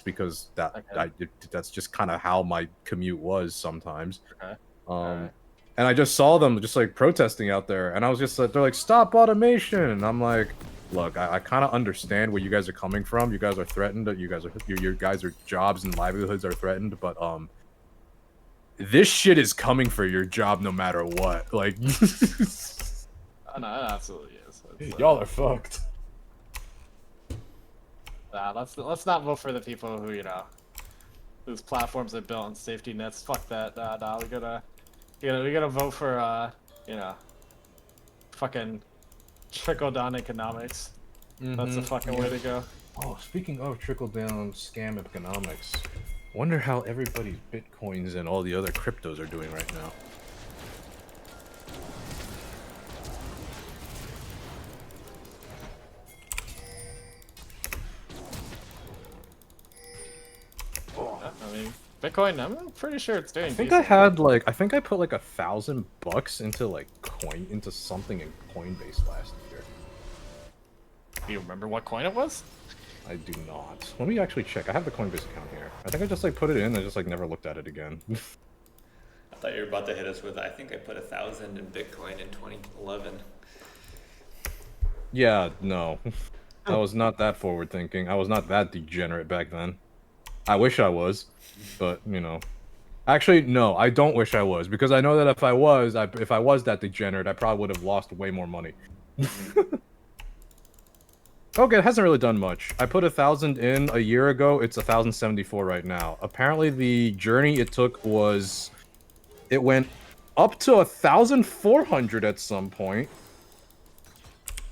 because that Okay. that's just kind of how my commute was sometimes. Okay. Um, Alright. and I just saw them just like protesting out there, and I was just like, they're like, "Stop automation!" And I'm like, "Look, I kind of understand where you guys are coming from. You guys are threatened. Your guys are jobs and livelihoods are threatened, but this shit is coming for your job no matter what. Like, Oh, no, it absolutely is. It's, y'all are fucked." nah, let's not vote for the people who, whose platforms are built on safety nets. Fuck that. Nah, we gotta vote for, you know, fucking trickle down economics. That's the fucking way to go. Oh, speaking of trickle down scam economics, wonder how everybody's bitcoins and all the other cryptos are doing right now. I mean, Bitcoin, I'm pretty sure it's doing I think decent. I think I put like $1,000 into like into something in Coinbase last year. Do you remember what coin it was? I do not. Let me actually check. I have the Coinbase account here. I think I just like put it in and just like never looked at it again. I thought you were about to hit us with, I think I put 1,000 in Bitcoin in 2011. Yeah, no. I was not that forward thinking. I was not that degenerate back then. I wish I was, but you know. Actually, no, I don't wish I was, because I know that if I was that degenerate, I probably would have lost way more money. Okay, it hasn't really done much. I put 1,000 in a year ago. It's 1,074 right now. Apparently, the journey it took was, it went up to 1,400 at some point,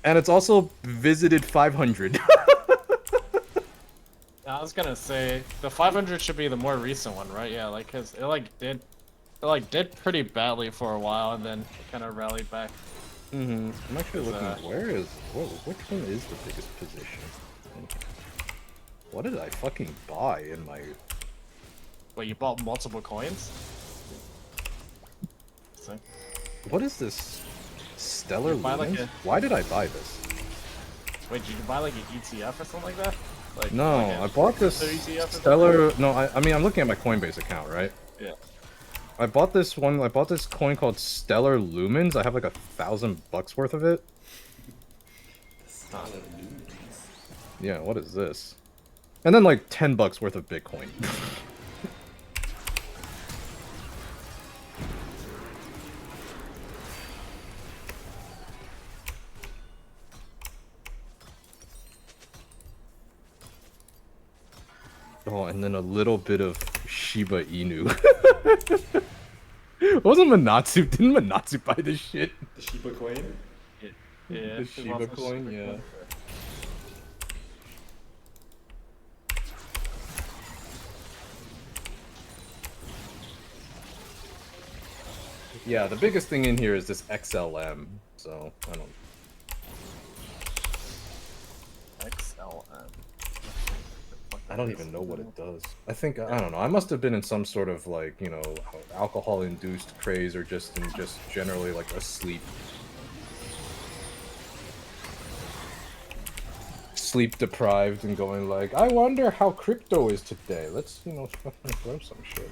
and it's also visited 500. I was gonna say the 500 should be the more recent one, right? Yeah, like cause it did pretty badly for a while and then it kind of rallied back. I'm actually looking. Uh, Which one is the biggest position? What did I fucking buy in my? Wait, you bought multiple coins? So, What is this? Stellar you buy like Lumens? a Why did I buy this? wait, did you buy like an ETF or something like that? Like No, like a I bought this crypto ETF or something? Stellar. No, I mean I'm looking at my Coinbase account, right? Yeah. I bought this one. I bought this coin called Stellar Lumens. I have like $1,000 worth of it. The Stellar Lumens. Yeah, what is this? And then like $10 worth of Bitcoin. Oh, and then a little bit of Shiba Inu. Wasn't Manatsu? Didn't Manatsu buy this shit? The Shiba coin? Yeah. The Shiba coin, yeah. Yeah, the biggest thing in here is this XLM. So I don't. XLM. I don't even know what it does. I think I don't know. I must have been in some sort of like alcohol-induced craze, or just generally like asleep, sleep deprived, and going like, I wonder how crypto is today. Let's fucking throw some shit.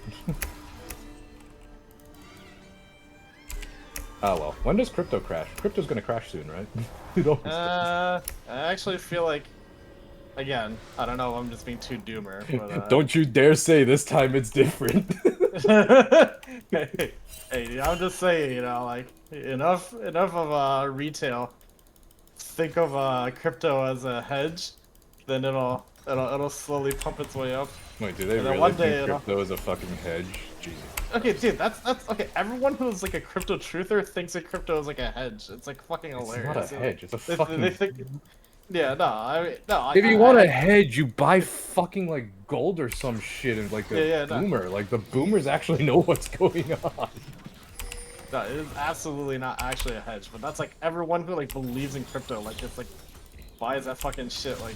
Oh well. When does crypto crash? Crypto's gonna crash soon, right? It always does. I actually feel like, again, I don't know, I'm just being too doomer, but Don't you dare say this time it's different. hey, I'm just saying, like enough of retail. Think of crypto as a hedge, then it'll slowly pump its way up. Wait, do they And then really one think day crypto is a fucking hedge? Jesus. Okay, dude, that's okay. Everyone who's like a crypto truther thinks that crypto is like a hedge. It's like fucking hilarious. It's not a hedge. It's a They fucking. think, yeah, no, I mean, no. If you want a hedge, you buy fucking like gold or some shit, and like a Yeah, no. boomer. Like the boomers actually know what's going on. No, it is absolutely not actually a hedge, but that's like everyone who like believes in crypto, like it's like buys that fucking shit, like.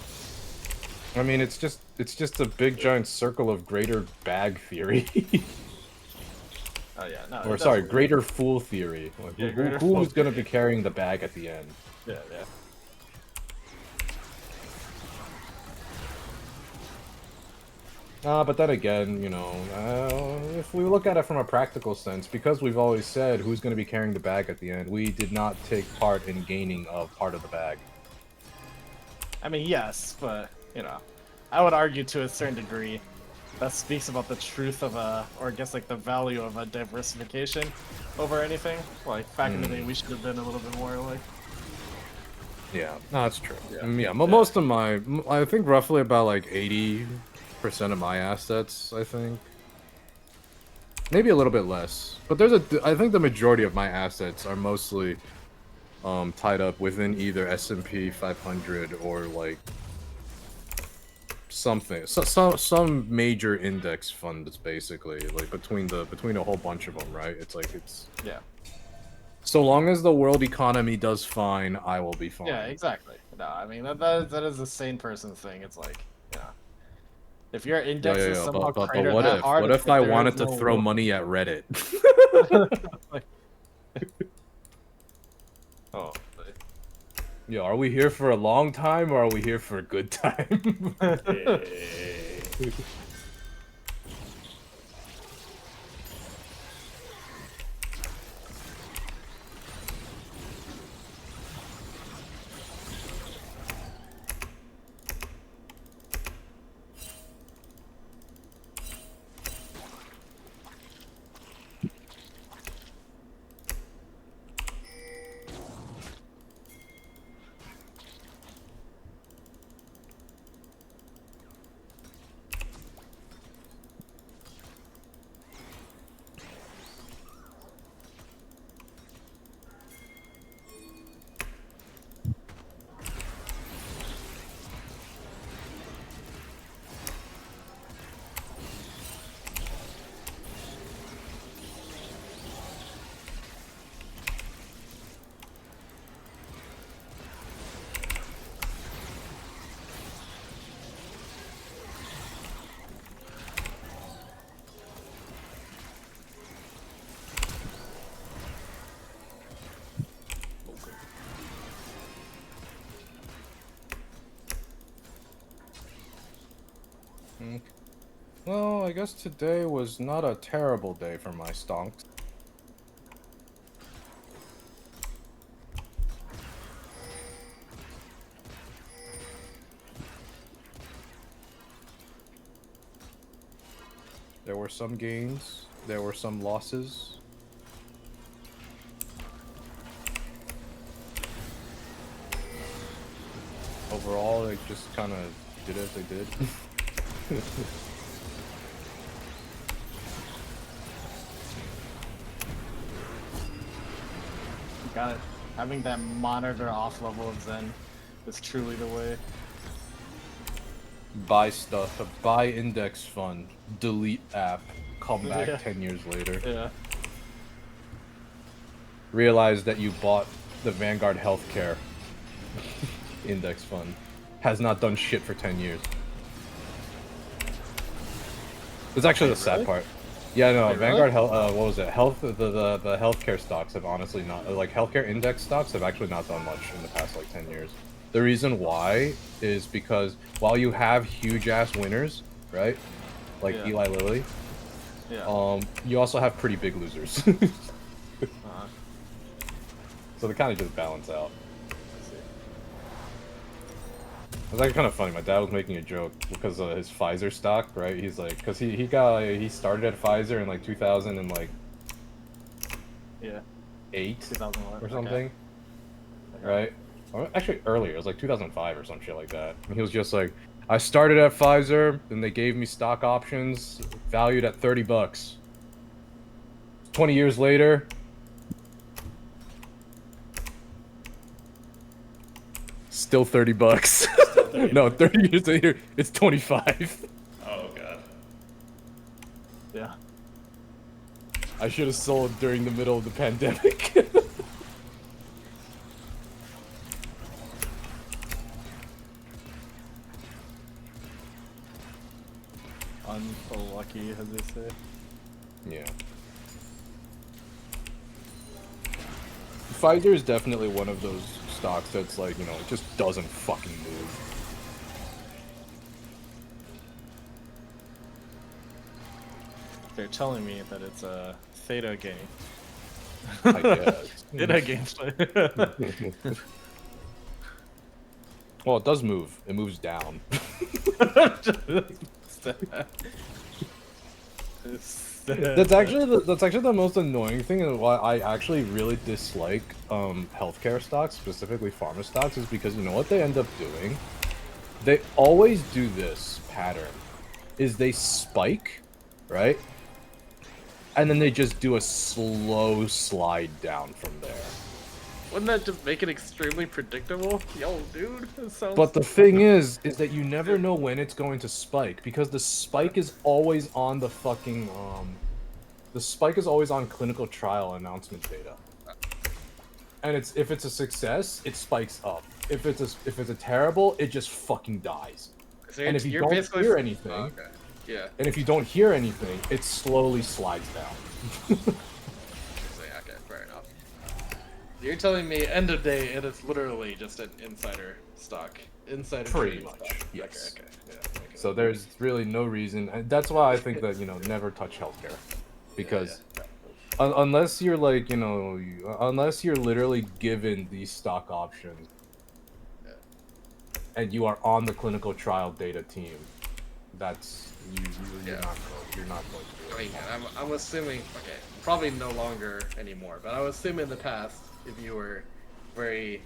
I mean, it's just a big giant circle of greater bag theory. Oh yeah, no. Or sorry, greater fool theory. Like, Yeah, who's gonna be carrying the bag at the end? Yeah, yeah. But then again, you know, if we look at it from a practical sense, because we've always said who's going to be carrying the bag at the end, we did not take part in gaining a part of the bag. I mean, yes, but you know, I would argue to a certain degree that speaks about the truth of or I guess like the value of a diversification over anything. Like back in the day, we should have been a little bit more like. Yeah, no, that's true. Yeah. Yeah, most of my, I think roughly about like 80% of my assets, I think. Maybe a little bit less. But I think the majority of my assets are mostly tied up within either S&P 500 or like something. Some major index funds basically, like between a whole bunch of them, right? It's like Yeah. so long as the world economy does fine, I will be fine. Yeah, exactly. No, I mean that is the sane person thing. It's like, you know, if your index is somehow but cratered what that if? hard, What it's if like I there wanted is to no throw will. money at Reddit? Like- oh. Yo, are we here for a long time or are we here for a good time? Yay. Well, I guess today was not a terrible day for my stonks. There were some gains, there were some losses. Overall, they just kind of did as they did. Got it. Having that monitor off level of Zen is truly the way. Buy stuff, buy index fund, delete app, come back Yeah. 10 years later. Yeah. Realize that you bought the Vanguard Healthcare index fund. Has not done shit for 10 years. It's actually Wait, the sad really? part. Yeah, no, Wait, Vanguard really? Health, what was it? The healthcare stocks have honestly not, like healthcare index stocks have actually not done much in the past like 10 years. The reason why is because while you have huge ass winners, right? Like Yeah. Eli Lilly, Yeah. you also have pretty big losers. Uh-huh. So they kind of just balance out. I see. It was actually kind of funny. My dad was making a joke because of his Pfizer stock, right? He's like, because he started at Pfizer in like 2000 and like Yeah. 8 2001 or something, right? Or actually earlier, it was like 2005 or some shit like that. And he was just like, I started at Pfizer, then they gave me stock options valued at $30. 20 years later, still $30. No, 30 years later, it's 25. Oh god. Yeah. I should have sold during the middle of the pandemic. Unlucky, as they say. Yeah. Pfizer is definitely one of those stocks that's like, you know, it just doesn't fucking move. They're telling me that it's a Theta game. I guess. Theta gameplay. Well, it does move. It moves down. That's actually the most annoying thing, and why I actually really dislike healthcare stocks, specifically pharma stocks, is because you know what they end up doing? They always do this pattern, is they spike, right? And then they just do a slow slide down from there. Wouldn't that just make it extremely predictable? Yo, dude, that sounds... But the thing is that you never know when it's going to spike, because the spike is always on the fucking the spike is always on clinical trial announcement data. And if it's a success, it spikes up. If it's a terrible, it just fucking dies. So And if you you're don't basically- hear anything, Okay. Yeah. and if you don't hear anything, it slowly slides down. Okay, fair enough. You're telling me end of day it is literally just an insider stock. Insider Pretty trading much, stock. yes. Okay. Yeah, okay. So there's really no reason, and that's why I think that, you know, never touch healthcare, because unless you're like, you know, unless you're literally given these stock options, and you are on the clinical trial data team, that's you're not going to do I it. mean, I'm assuming, okay, probably no longer anymore, but I was assuming in the past, if you were very,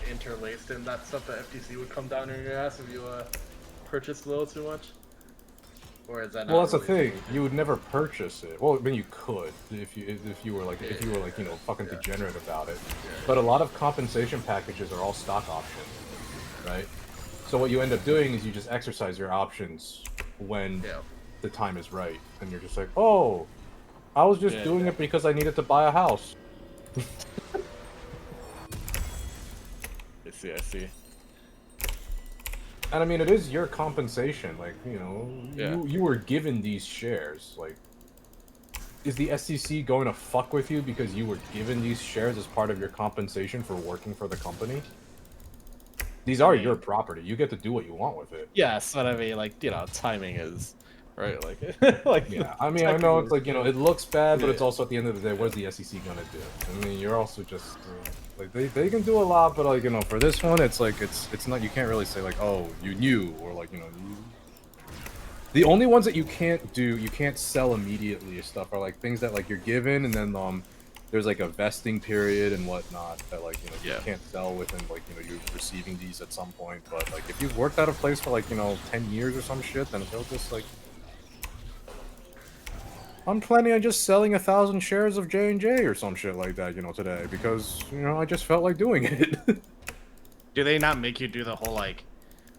interlaced in that stuff, the FTC would come down on your ass if you purchased a little too much? Or is that not Well, that's the really thing. You would never purchase it. Well, I mean, you could if you were like you know, fucking degenerate about it. But a lot of compensation packages are all stock options, right? So what you end up doing is you just exercise your options when the time is right, and you're just like, oh, I was just doing it because I needed to buy a house. I see. And I mean, it is your compensation. Like, you know, you were given these shares. Like, is the SEC going to fuck with you because you were given these shares as part of your compensation for working for the company? These are your property. You get to do what you want with it. Yes, but I mean, like, you know, timing is, right? Like, like, Yeah, I mean, I know it's like, you know, it looks bad, but it's also at the end of the day, what's the SEC gonna do? I mean, you're also just like they can do a lot, but like, you know, for this one, it's like it's not, you can't really say like, oh, you knew, or like, you know, the only ones that you can't sell immediately or stuff are like things that like you're given, and then there's like a vesting period and whatnot that like, you know, you can't sell within like, you know, you're receiving these at some point. But like if you've worked at a place for like, you know, 10 years or some shit, then they'll just like, I'm planning on just selling 1,000 shares of J&J or some shit like that, you know, today, because, you know, I just felt like doing it. Do they not make you do the whole, like,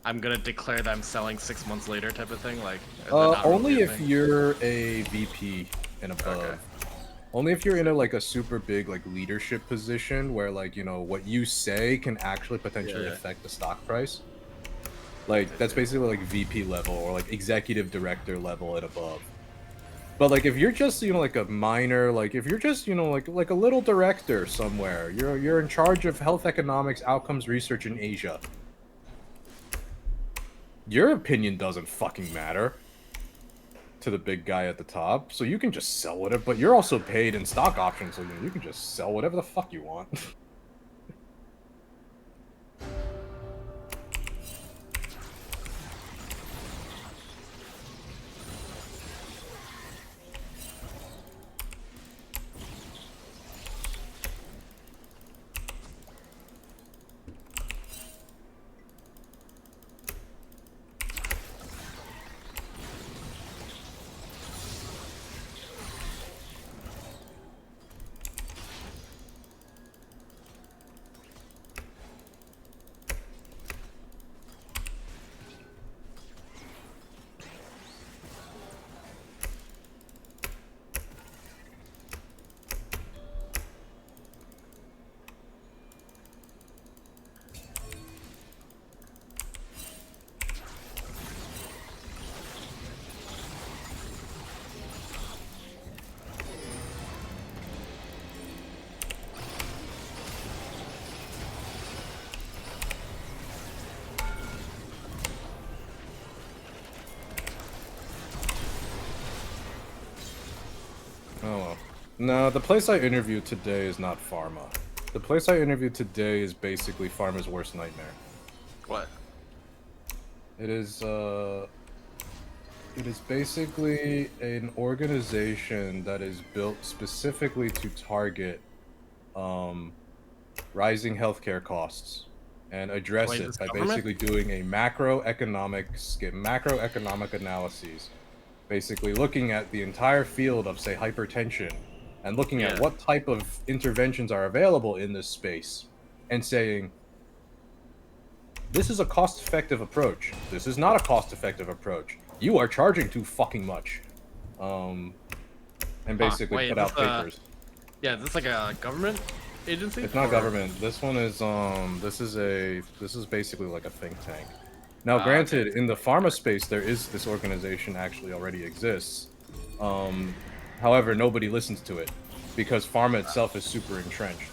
I'm gonna declare that I'm selling 6 months later type of thing? Like, is that not only really a if thing? you're a VP and above. Okay. Only if you're in a super big like leadership position where like, you know, what you say can actually potentially affect the stock price. Like that's basically like VP level or like executive director level and above. But like if you're just, you know, like a minor, like if you're just, you know, like a little director somewhere, you're in charge of health economics outcomes research in Asia. Your opinion doesn't fucking matter to the big guy at the top, so you can just sell whatever, but you're also paid in stock options, so you can just sell whatever the fuck you want. No, the place I interviewed today is not Pharma. The place I interviewed today is basically Pharma's worst nightmare. What? It is basically an organization that is built specifically to target rising healthcare costs and address Wait, it this by government? basically doing a macroeconomic analyses, basically looking at the entire field of, say, hypertension and looking at Yeah. what type of interventions are available in this space and saying, this is a cost-effective approach. This is not a cost-effective approach. You are charging too fucking much. And basically wait, put is out this, papers. Yeah, is this like a government agency? It's not Or- government. This one is this is basically like a think tank. Now, Ah, granted, okay. in the pharma space, there is this organization actually already exists. However, nobody listens to it because pharma itself is super entrenched.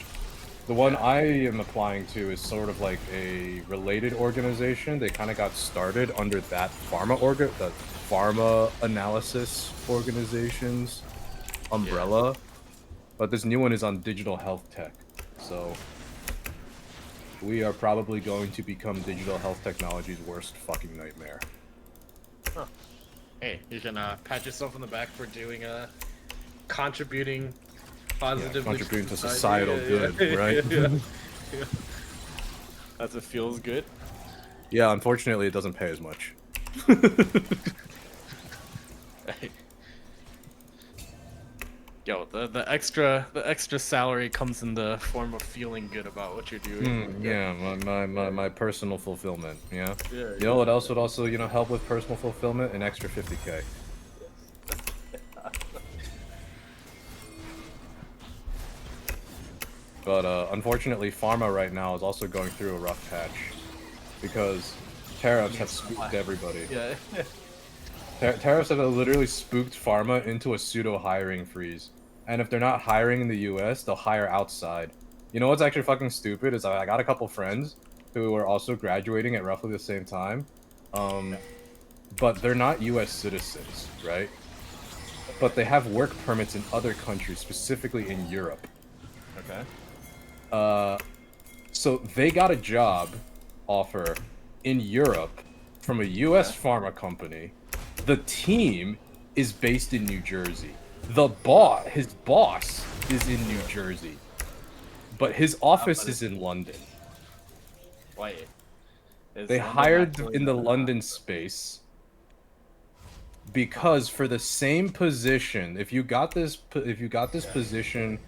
The one I am applying to is sort of like a related organization. They kind of got started under that that pharma analysis organization's umbrella, but this new one is on digital health tech. So we are probably going to become digital health technology's worst fucking nightmare. Hey, you can pat yourself on the back for doing contributing positively contributing to society. societal good, right? Yeah. That's what feels good. Yeah, unfortunately, it doesn't pay as much. Yo, the extra salary comes in the form of feeling good about what you're doing. Yeah, my personal fulfillment. Yeah. Yeah, You know what else would also help with personal fulfillment? An extra 50K. But unfortunately, pharma right now is also going through a rough patch because tariffs have spooked everybody. Yeah. Tariffs have literally spooked pharma into a pseudo hiring freeze. And if they're not hiring in the US, they'll hire outside. You know what's actually fucking stupid is I got a couple friends who are also graduating at roughly the same time. But they're not US citizens, right? But they have work permits in other countries, specifically in Europe. Okay. So they got a job offer in Europe from a US pharma company. The team is based in New Jersey. His boss is in New Jersey. But his office is in London. Wait. Is They London hired actually in the London space because for the same position, if you got this position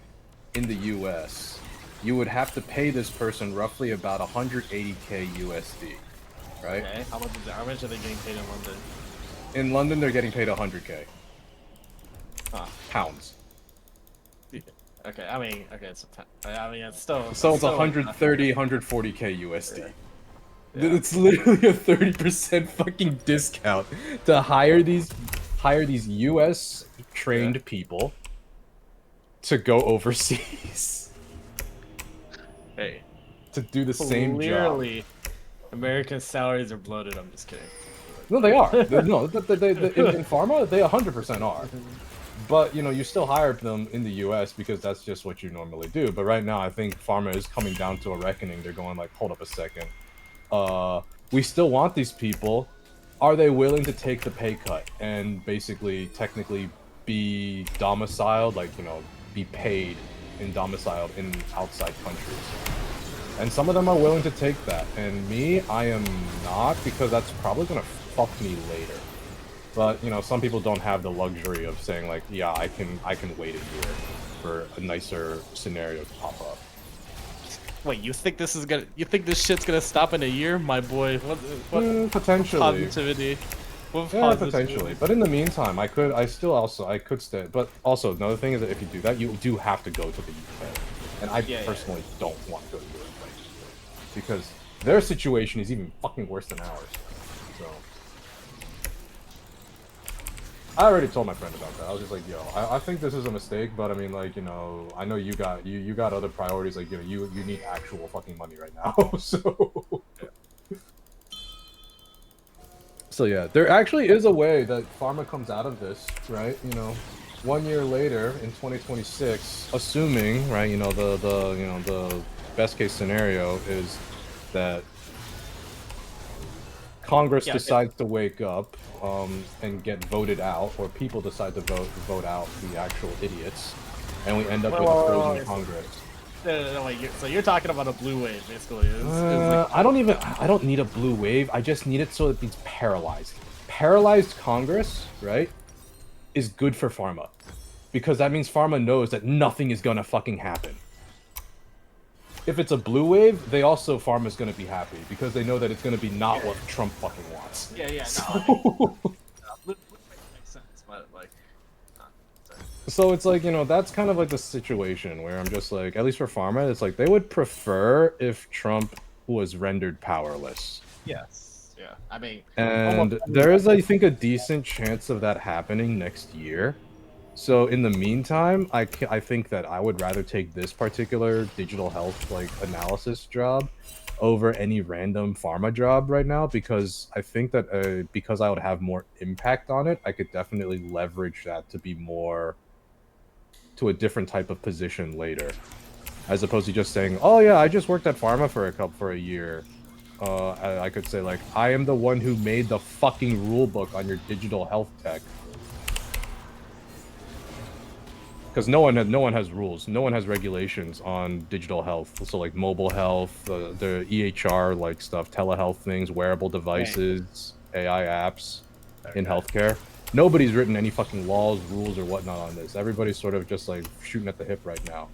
in the US, you would have to pay this person roughly about 180k USD, right? Okay. How much are they getting paid in London? In London, they're getting paid 100k pounds. Okay, I mean, it's it's still. So it's still 130, 140k USD. It's literally a 30% fucking discount to hire these US trained people to go overseas Hey, to do the same job. clearly, American salaries are bloated. I'm just kidding. No, they are. No, in pharma, they 100% are. But, you still hire them in the US because that's just what you normally do. But right now, I think pharma is coming down to a reckoning. They're going like, hold up a second. We still want these people. Are they willing to take the pay cut and basically, technically, be domiciled, like, be paid and domiciled in outside countries? And some of them are willing to take that. And me, I am not, because that's probably gonna fuck me later. But, some people don't have the luxury of saying, like, yeah, I can wait a year for a nicer scenario to pop up. Wait, you think this shit's gonna stop in a year, my boy? What Potentially. positivity? What Yeah, positivity? potentially. But in the meantime, I could stay. But also, another thing is that if you do that, you do have to go to the UK. And I personally don't want to go to Europe right now, because their situation is even fucking worse than ours. So I already told my friend about that. I was just like, yo, I think this is a mistake, but I mean, like, I know you got other priorities. Like, you need actual fucking money right now. So yeah, there actually is a way that pharma comes out of this, right? 1 year later in 2026, assuming, right, the best case scenario is that Congress Yeah, decides to wake up and get voted out, or people decide to vote out the actual idiots, and we end up with a frozen Congress. No, wait, so you're talking about a blue wave, basically. Is like, I don't need a blue wave. I just need it so that it's paralyzed. Paralyzed Congress, right, is good for pharma. Because that means pharma knows that nothing is gonna fucking happen. If it's a blue wave, they also, pharma's gonna be happy. Because they know that it's gonna be not what Trump fucking wants. yeah, no, So, blue wave makes sense, but like, sorry. so it's like, that's kind of like the situation where I'm just like, at least for pharma, it's like they would prefer if Trump was rendered powerless. Yes, yeah. I mean, And there is, I think, a decent chance of that happening next year. So in the meantime, I think that I would rather take this particular digital health analysis job over any random pharma job right now, because I think that because I would have more impact on it, I could definitely leverage that to be more to a different type of position later, as opposed to just saying, "Oh yeah, I just worked at pharma for a year." I could say like, "I am the one who made the fucking rule book on your digital health tech." Because no one has rules, no one has regulations on digital health. So like mobile health, the EHR stuff, telehealth things, wearable devices, AI apps in healthcare. Nobody's written any fucking laws, rules, or whatnot on this. Everybody's sort of just like shooting at the hip right now.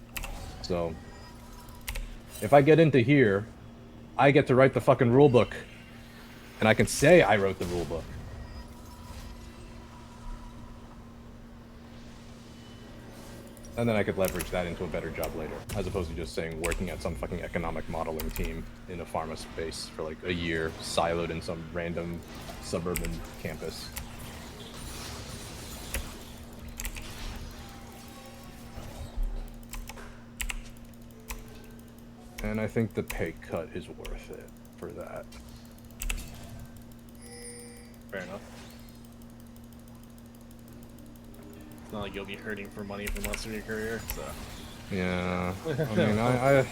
So if I get into here, I get to write the fucking rule book, and I can say I wrote the rule book. And then I could leverage that into a better job later, as opposed to just saying working at some fucking economic modeling team in a pharma space for like a year, siloed in some random suburban campus. And I think the pay cut is worth it for that. fair enough. It's not like you'll be hurting for money for most of your career, so. Yeah, I mean, yeah.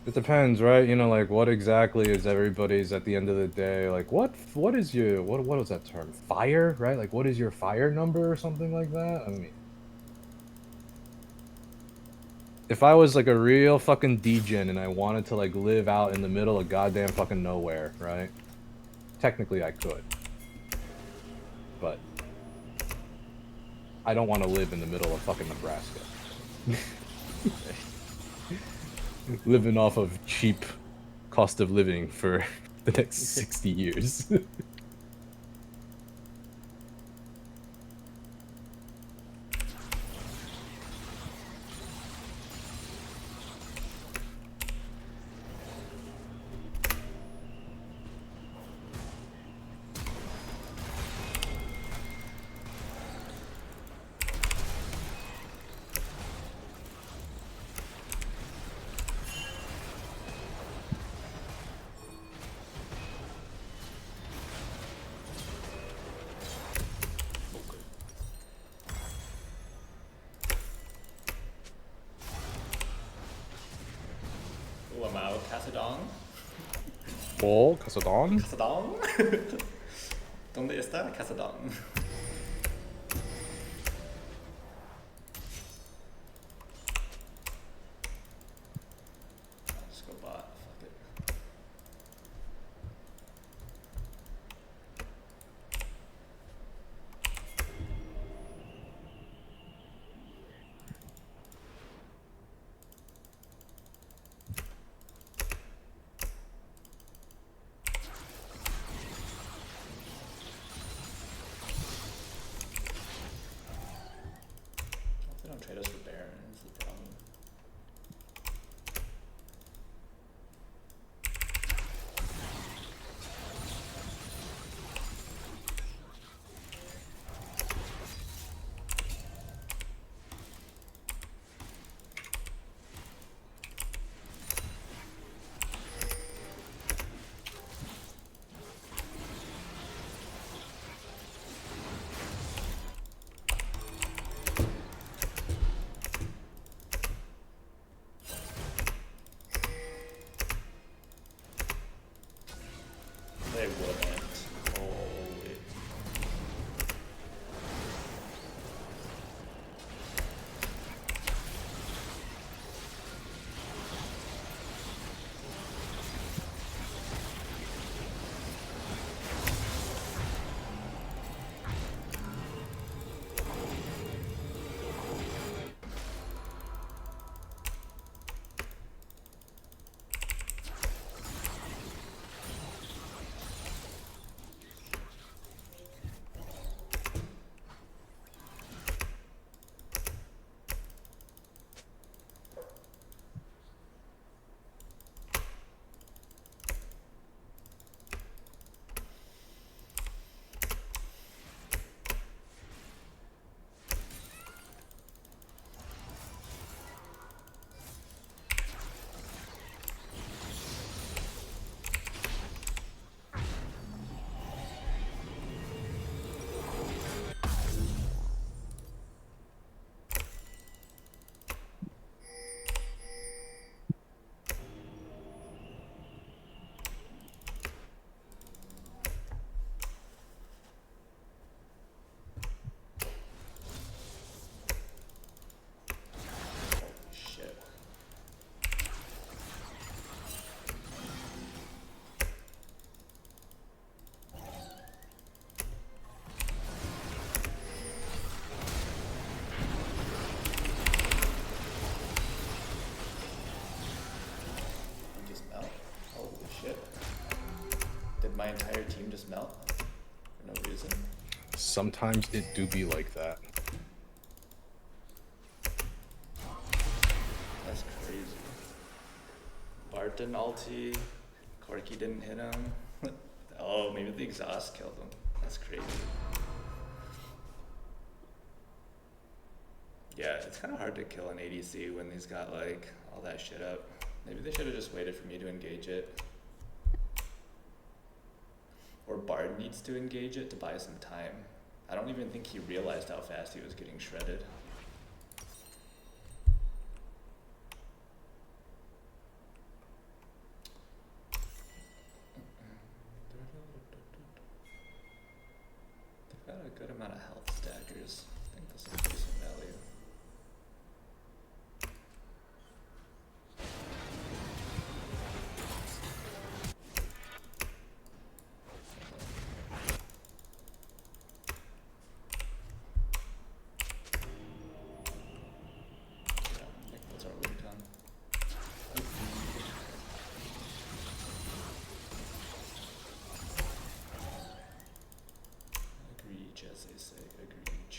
It depends, right? Like what exactly is everybody's at the end of the day? Like what is your what was that term? Fire, right? Like what is your fire number or something like that? I mean, if I was like a real fucking degen and I wanted to like live out in the middle of goddamn fucking nowhere, right? Technically I could. But I don't want to live in the middle of fucking Nebraska. Living off of cheap cost of living for the next 60 years. Lamau Casadong. Oh, Casadon? Casadong? ¿Dónde está Casadong? Just go bot. Fuck it. sometimes it do be like that. That's crazy. Bart didn't ulti. Corki didn't hit him. Oh, maybe the exhaust killed him. That's crazy. Yeah, it's kind of hard to kill an ADC when he's got like all that shit up. Maybe they should have just waited for me to engage it. Or Bard needs to engage it to buy some time. I don't even think he realized how fast he was getting shredded. They've got a good amount of health stackers. I think this will be some value. Yeah, I think that's our win con. Agreed, as they say, agreed.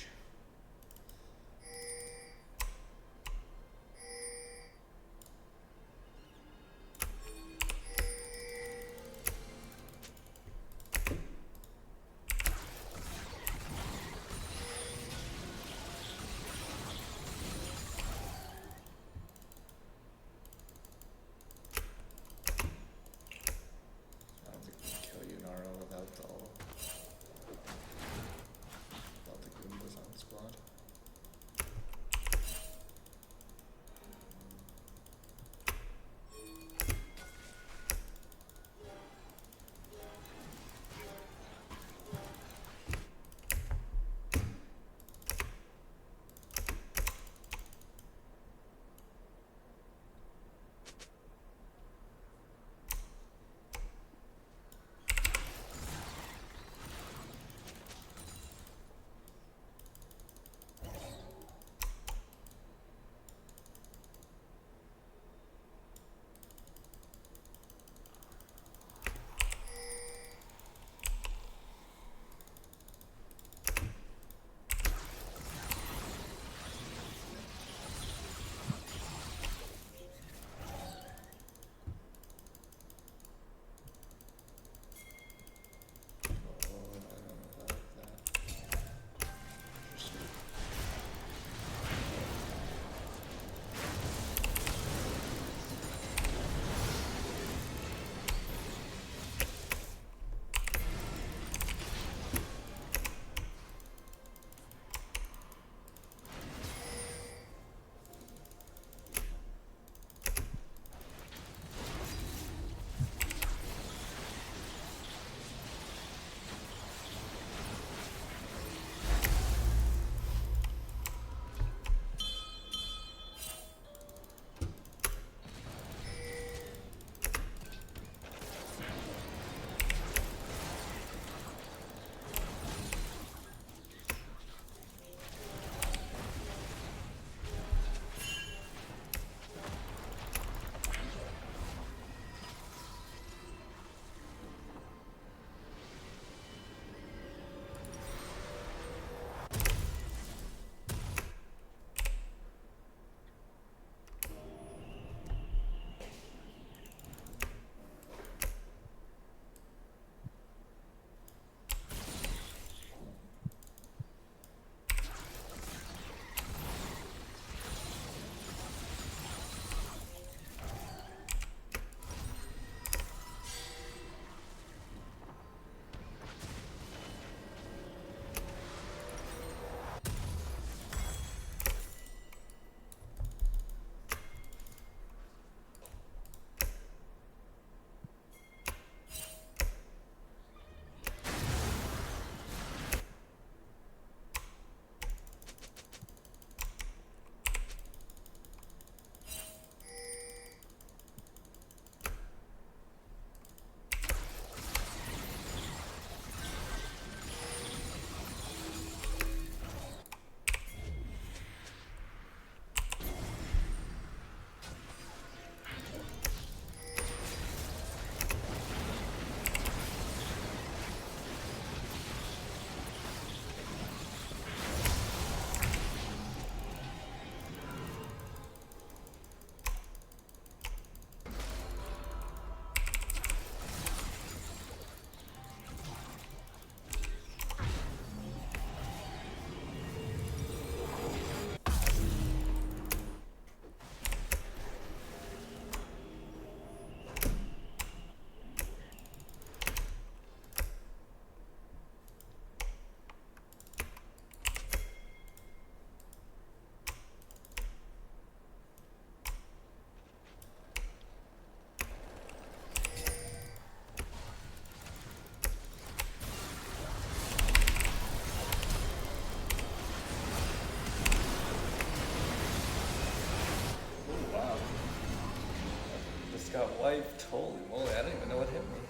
wiped. Holy moly, I don't even know what hit me.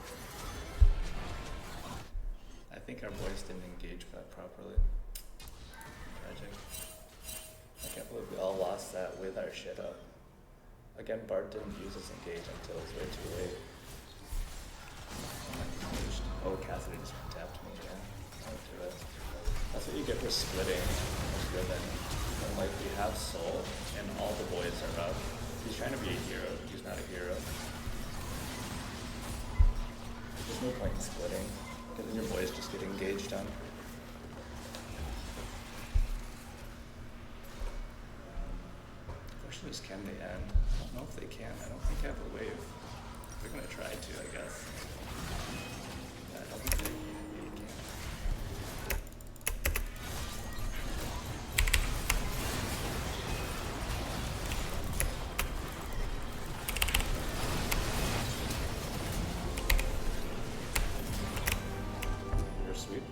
I think our boys didn't engage that properly. Tragic. I can't believe we all lost that with our shit up. Again, Bart didn't use his engage until it was way too late. Oh, Cassidy just tapped me, yeah. Don't do it. That's what you get for splitting. That's good then. When, like, we have Soul, and all the boys are up. He's trying to be a hero, but he's not a hero. There's no point in splitting, because then your boys just get engaged on. Question is, can they end? I don't know if they can. I don't think I have a wave. They're gonna try to, I guess. Yeah, I don't think they can. You're sweet.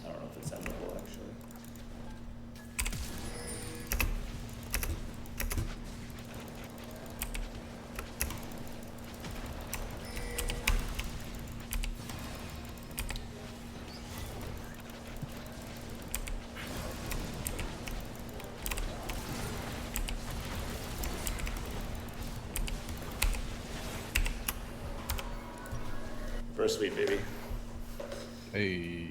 I don't know if it's endable actually. First sweep, baby. Hey.